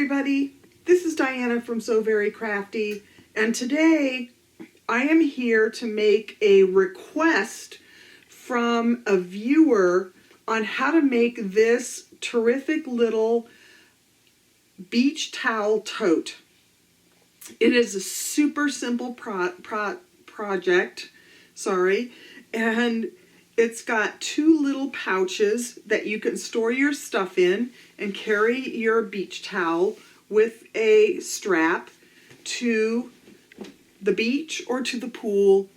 everybody, this is Diana from So Very Crafty, and today I am here to make a request from a viewer on how to make this terrific little beach towel tote. It is a super simple project, and it's got two little pouches that you can store your stuff in and carry your beach towel with a strap to the beach or to the pool,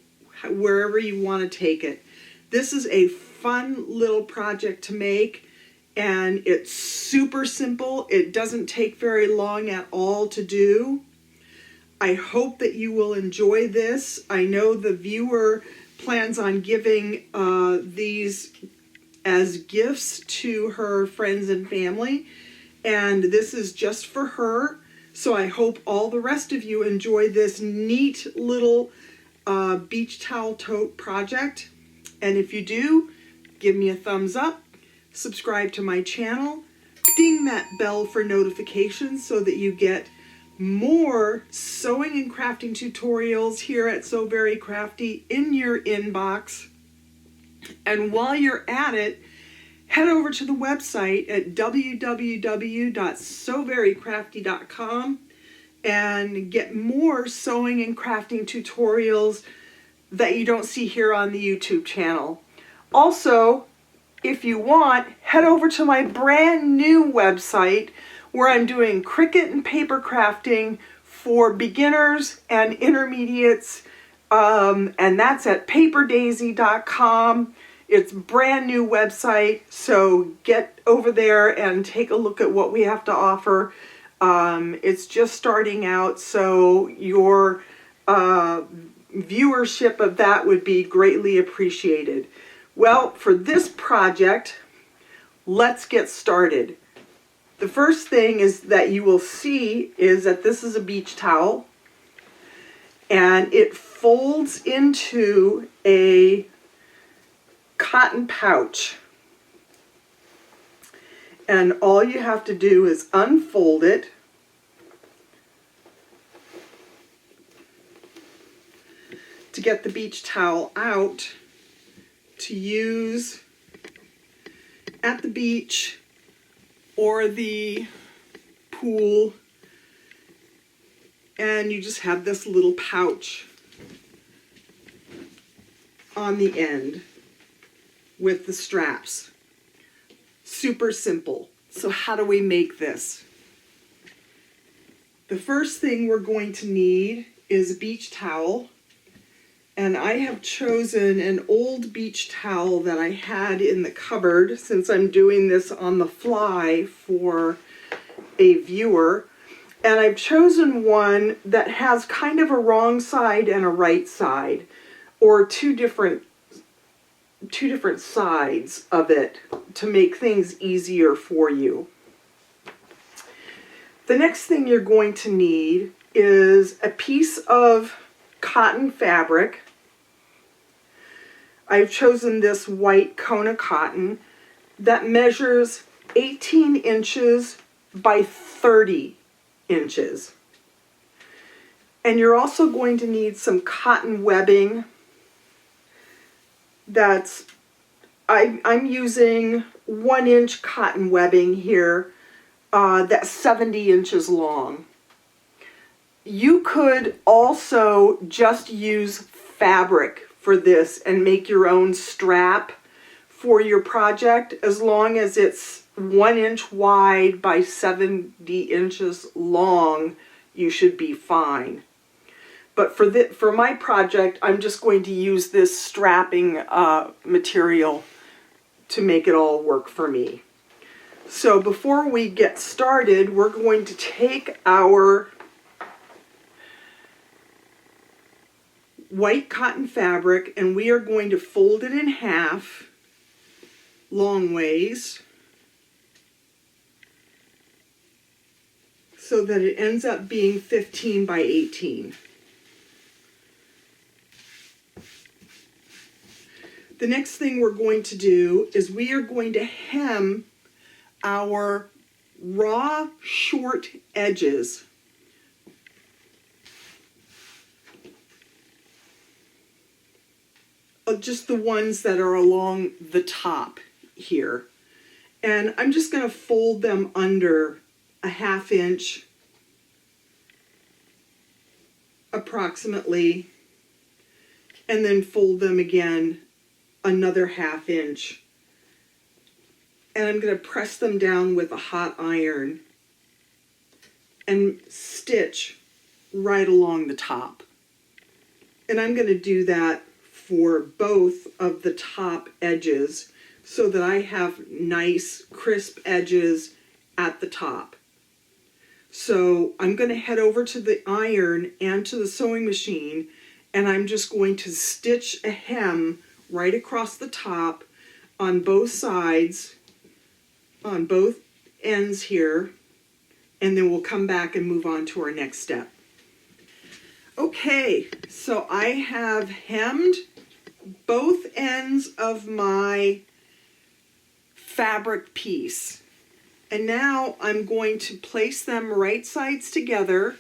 wherever you want to take it. This is a fun little project to make, and it's super simple. It doesn't take very long at all to do. I hope that you will enjoy this. I know the viewer plans on giving these as gifts to her friends and family, and this is just for her. So I hope all the rest of you enjoy this neat little beach towel tote project. And if you do, give me a thumbs up, subscribe to my channel, ding that bell for notifications so that you get more sewing and crafting tutorials here at So Very Crafty in your inbox. And while you're at it, head over to the website at www.soverycrafty.com and get more sewing and crafting tutorials that you don't see here on the YouTube channel. Also, if you want, head over to my brand new website where I'm doing Cricut and paper crafting for beginners and intermediates, and that's at paperdaisy.com. It's a brand new website, so get over there and take a look at what we have to offer. It's just starting out, so your viewership of that would be greatly appreciated. Well, for this project, let's get started. The first thing is that you will see is that this is a beach towel, and it folds into a cotton pouch. And all you have to do is unfold it to get the beach towel out to use at the beach or the pool, and you just have this little pouch on the end with the straps. Super simple. So how do we make this? The first thing we're going to need is a beach towel, and I have chosen an old beach towel that I had in the cupboard since I'm doing this on the fly for a viewer. And I've chosen one that has kind of a wrong side and a right side, or two different sides of it to make things easier for you. The next thing you're going to need is a piece of cotton fabric. I've chosen this white Kona cotton that measures 18 inches by 30 inches. And you're also going to need some cotton webbing. I'm using 1-inch cotton webbing here that's 70 inches long. You could also just use fabric for this and make your own strap for your project. As long as it's 1 inch wide by 70 inches long, you should be fine. But for my project, I'm just going to use this strapping material to make it all work for me. So before we get started, we're going to take our white cotton fabric and we are going to fold it in half long ways so that it ends up being 15 by 18. The next thing we're going to do is we are going to hem our raw short edges. Just the ones that are along the top here. And I'm just going to fold them under a 1/2 inch approximately, and then fold them again another 1/2 inch. And I'm going to press them down with a hot iron and stitch right along the top. And I'm going to do that for both of the top edges so that I have nice crisp edges at the top. So I'm going to head over to the iron and to the sewing machine, and I'm just going to stitch a hem right across the top on both sides, on both ends here, and then we'll come back and move on to our next step. Okay, so I have hemmed both ends of my fabric piece. And now I'm going to place them right sides together.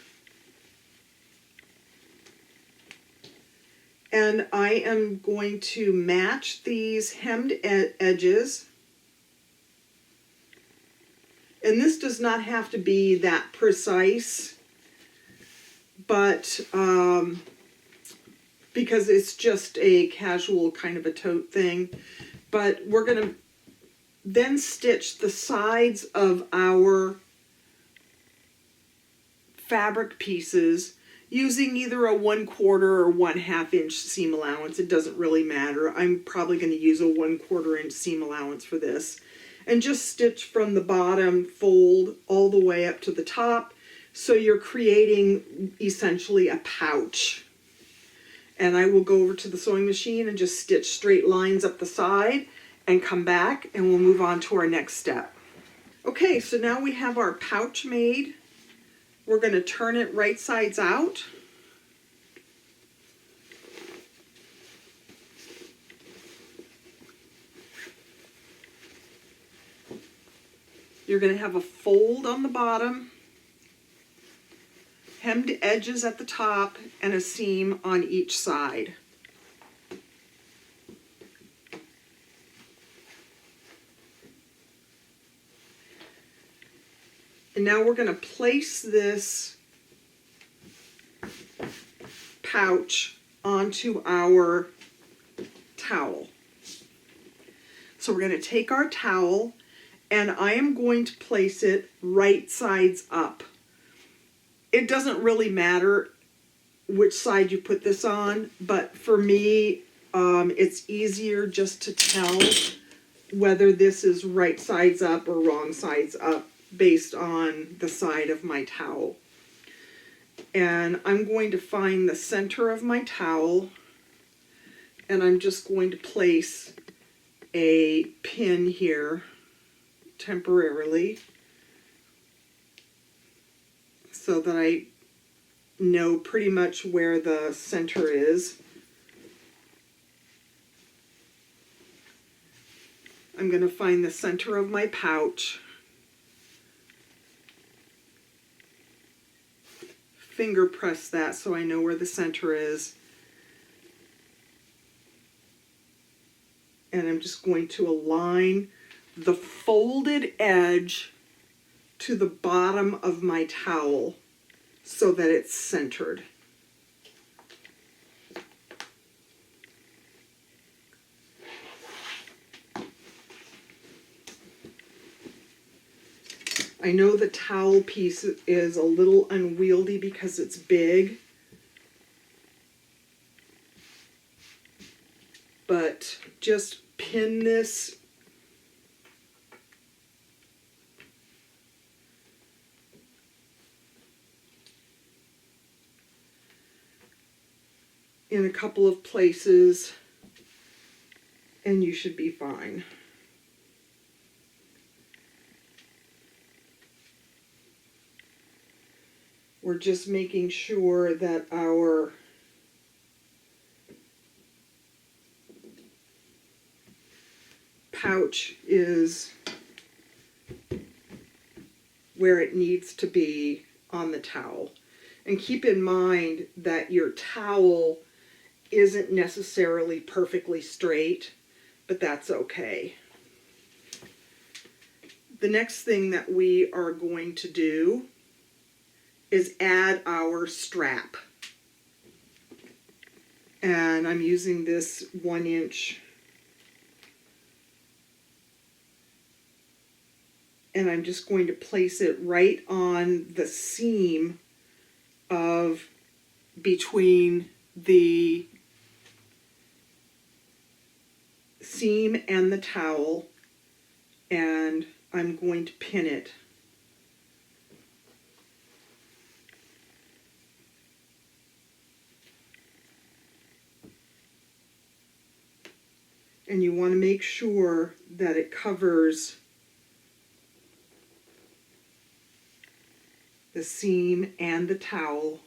And I am going to match these hemmed edges. And this does not have to be that precise, but because it's just a casual kind of a tote thing. But we're going to then stitch the sides of our fabric pieces using either a 1/4 or 1/2 inch seam allowance. It doesn't really matter. I'm probably going to use a 1/4 inch seam allowance for this. And just stitch from the bottom, fold all the way up to the top. So you're creating essentially a pouch. And I will go over to the sewing machine and just stitch straight lines up the side and come back, and we'll move on to our next step. Okay, so now we have our pouch made. We're going to turn it right sides out. You're going to have a fold on the bottom, hemmed edges at the top, and a seam on each side. And now we're going to place this pouch onto our towel. So we're going to take our towel, and I am going to place it right sides up. It doesn't really matter which side you put this on, but for me, it's easier just to tell whether this is right sides up or wrong sides up based on the side of my towel. And I'm going to find the center of my towel, and I'm just going to place a pin here temporarily so that I know pretty much where the center is. I'm going to find the center of my pouch, finger press that so I know where the center is, and I'm just going to align the folded edge to the bottom of my towel so that it's centered. I know the towel piece is a little unwieldy because it's big, but just pin this in a couple of places and you should be fine. We're just making sure that our pouch is where it needs to be on the towel. And keep in mind that your towel isn't necessarily perfectly straight, but that's okay. The next thing that we are going to do is add our strap. And I'm using this 1-inch, and I'm just going to place it right on the seam of between the seam and the towel, and I'm going to pin it. And you want to make sure that it covers the seam and the towel,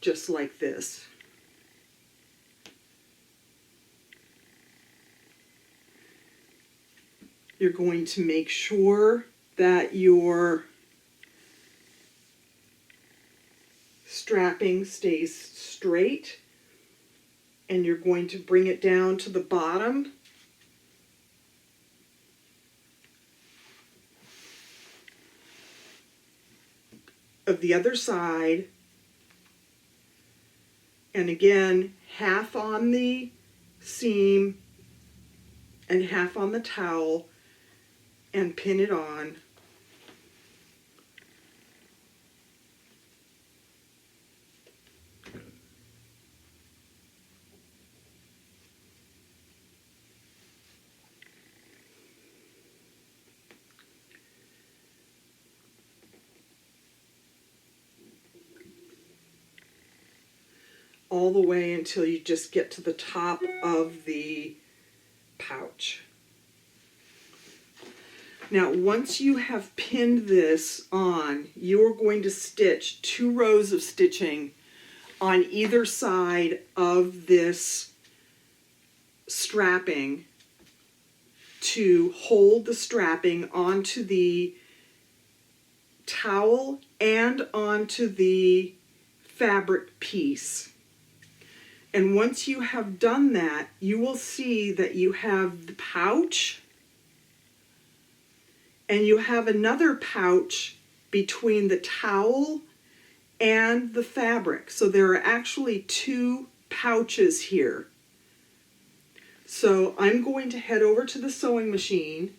just like this. You're going to make sure that your strapping stays straight, and you're going to bring it down to the bottom of the other side, and again, half on the seam and half on the towel, and pin it on. All the way until you just get to the top of the pouch. Now, once you have pinned this on, you're going to stitch 2 rows of stitching on either side of this strapping to hold the strapping onto the towel and onto the fabric piece. And once you have done that, you will see that you have the pouch and you have another pouch between the towel and the fabric. So there are actually 2 pouches here. So I'm going to head over to the sewing machine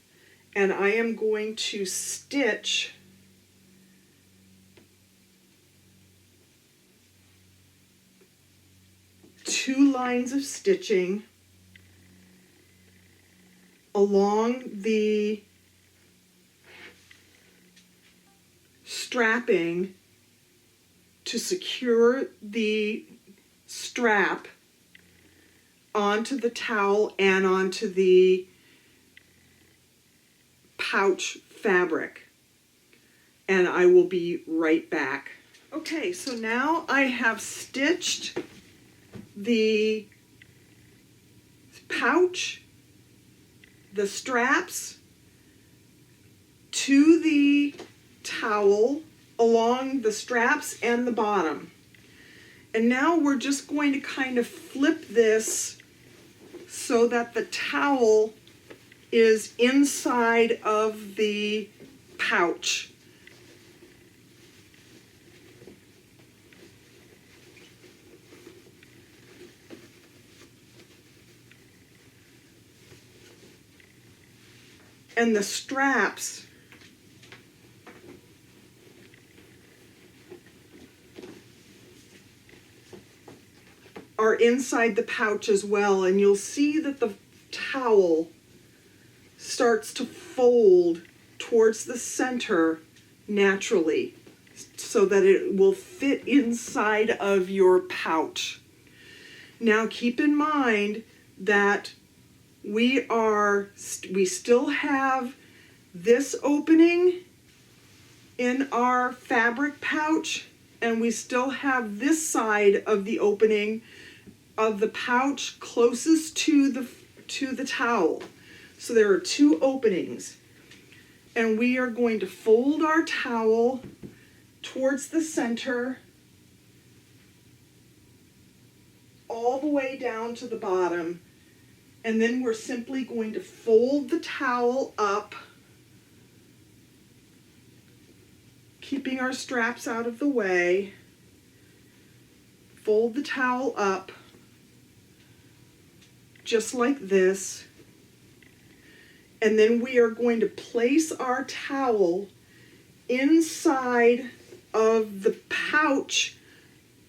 and I am going to stitch two lines of stitching along the strapping to secure the strap onto the towel and onto the pouch fabric. And I will be right back. Okay, so now I have stitched the pouch, the straps to the towel along the straps and the bottom. And now we're just going to kind of flip this so that the towel is inside of the pouch. And the straps are inside the pouch as well, and you'll see that the towel starts to fold towards the center naturally so that it will fit inside of your pouch. Now keep in mind that we still have this opening in our fabric pouch, and we still have this side of the opening of the pouch closest to the towel. So there are 2 openings. and we are going to fold our towel towards the center all the way down to the bottom, and then we're simply going to fold the towel up, keeping our straps out of the way. Fold the towel up just like this, and then we are going to place our towel inside of the pouch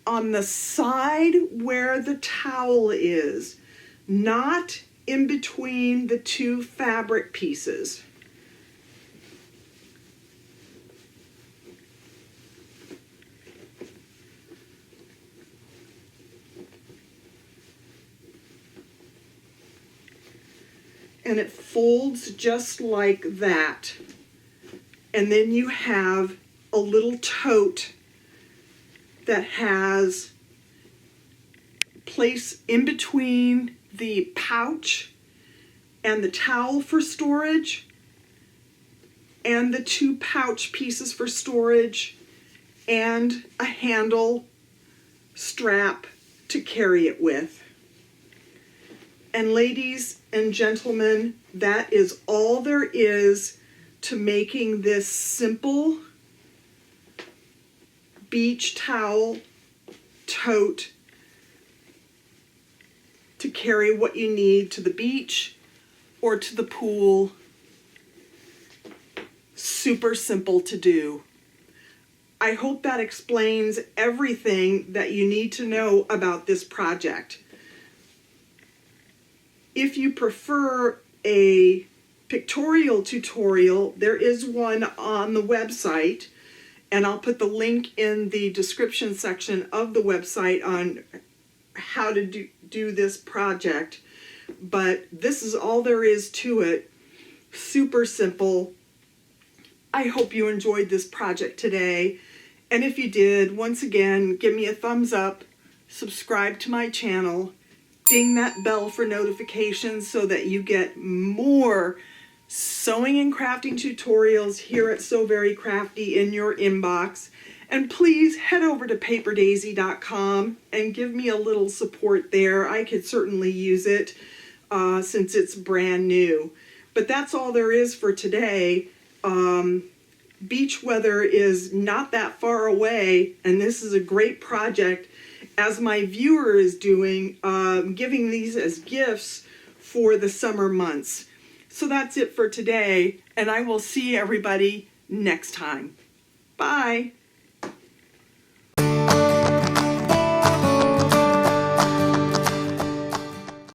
on the side where the towel is, not in between the two fabric pieces. And it folds just like that. And then you have a little tote that has place in between the pouch and the towel for storage, and the two pouch pieces for storage, and a handle strap to carry it with. And ladies and gentlemen, that is all there is to making this simple beach towel tote to carry what you need to the beach or to the pool. Super simple to do. I hope that explains everything that you need to know about this project. If you prefer a pictorial tutorial, there is one on the website, and I'll put the link in the description section of the website on how to do this project. But this is all there is to it. Super simple. I hope you enjoyed this project today. And if you did, once again, give me a thumbs up, subscribe to my channel, ding that bell for notifications so that you get more sewing and crafting tutorials here at So Very Crafty in your inbox. And please head over to paperdaisy.com and give me a little support there. I could certainly use it since it's brand new. But that's all there is for today. Beach weather is not that far away, and this is a great project, as my viewer is doing, giving these as gifts for the summer months. So that's it for today, and I will see everybody next time. Bye.